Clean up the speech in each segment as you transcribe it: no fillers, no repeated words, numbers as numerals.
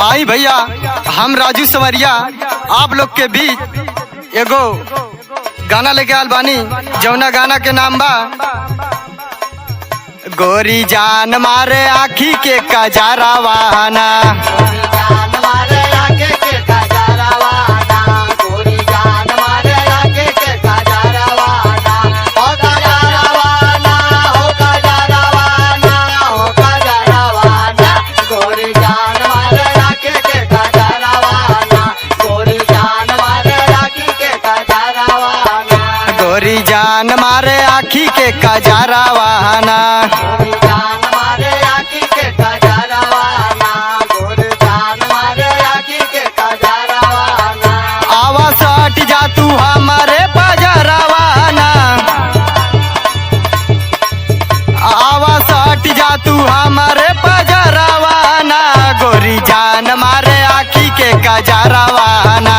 आई भैया, हम राजू संवरिया आप लोग के बीच एगो गाना लेके आल बानी। जौना गाना के नाम बा गोरी जान मारे आखी के कजारा वाहना। गोरी जान मारे आखी के कजारा वाहना। आवा सट जा तू हमारे बाजारा वाहना। आवा सट जा तू हमारे बाजारा वाहना। गोरी जान मारे आखी के कजारा वाहना।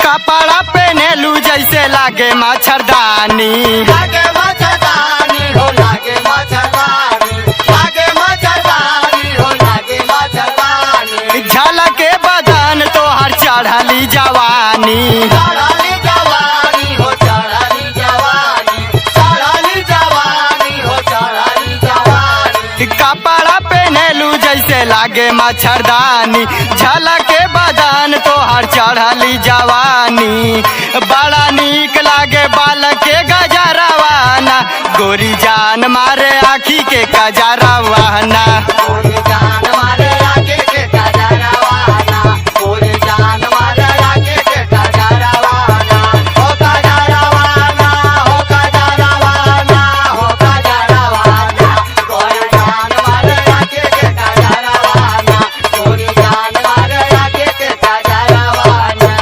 कपड़ा पहनेलू जैसे लागे मच्छरदानी। लागे मच्छरदानी हो, लागे मच्छरदानी, लागे मच्छरदानी हो, लागे मच्छरदानी। झलके बदन तोहर चढ़ली जवानी। चढ़ली जवानी हो, चढ़ली जवानी, चढ़ली जवानी हो, चढ़ली जवानी। कपड़ा पहनेलू जैसे लागे मच्छरदानी। झलके बदन तोहर चढ़ली जवानी। बड़ा नीक लागे बाल के गजरवाना। गोरी जान मारे आखी के कजरवाना। गोरी जान मारे आगे के कजरवाना। गोरी जान मारे आगे के कजरवाना। हो कजरवाना, हो कजरवाना, हो कजरवाना। गोरी जान मारे आगे के कजरवाना। गोरी जान मारे आगे के कजरवाना।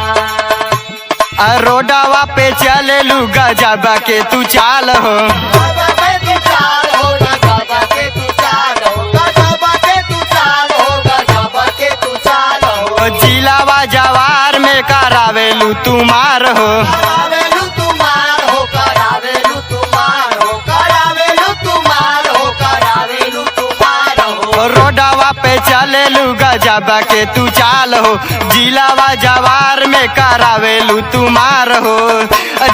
रोडवा पे चलेलू गजब के तू चाल हो। गजब के तू चाल हो, गजब के तू चाल हो, गजब के तू चाल हो, गजब के तू चाल हो। जिलावा जवार में करावेलू तुमार हो। करावेलू तुमार हो, करावेलू तुमार हो, करावेलू तुमार हो, करावेलू तुमार हो। रोडवा पे चलेलू गजब के तू चाल हो। जिलावा जवार में करावेलू तुमार हो।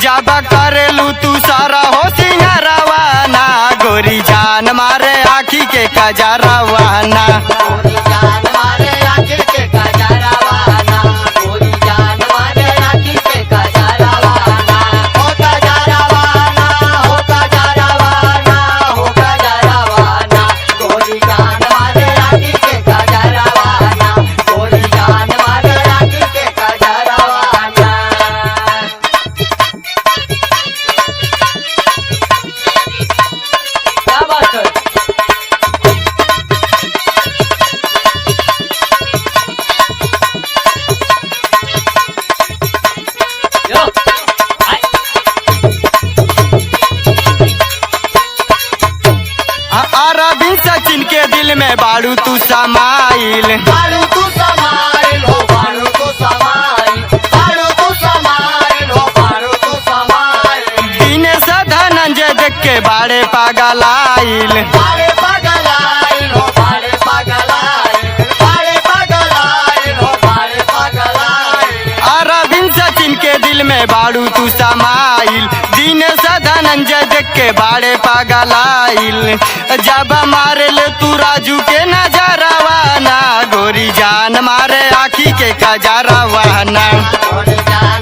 जब करेलू तू सारा हो सिंगरवाना। गोरी जान मारे आखी के कजरवाना। गोरी जान मारे आगे के कजरवाना। गोरी जान मारे आगे के कजरवाना। हो कजरवाना, हो कजरवाना, हो कजरवाना। गोरी जान मारे आगे के कजरवाना। गोरी जान मारे आगे के कजरवाना। क्या बात है? यो, आई। अरबी सचिन के दिल में बाड़ू तू समाइल। बालू तू समाइल हो, बालू तू समाइल, बालू तू समाइल हो, बालू तू समाइल। दिनेश धनंजय देख के बाड़े पागलाइल। बाड़े पगलाइल हो, बाड़े पगलाइल, बाड़े पगलाइल हो, बाड़े पगलाइल। अरविंद सचिन के दिल में बाड़ू तू समाइल। दिनेश धनंजय देख के बाड़े पागलाइल। जब मारे ले तू राजू के नजरवाना। गोरी जान मारे आखी के कजरवाना। गोरी जान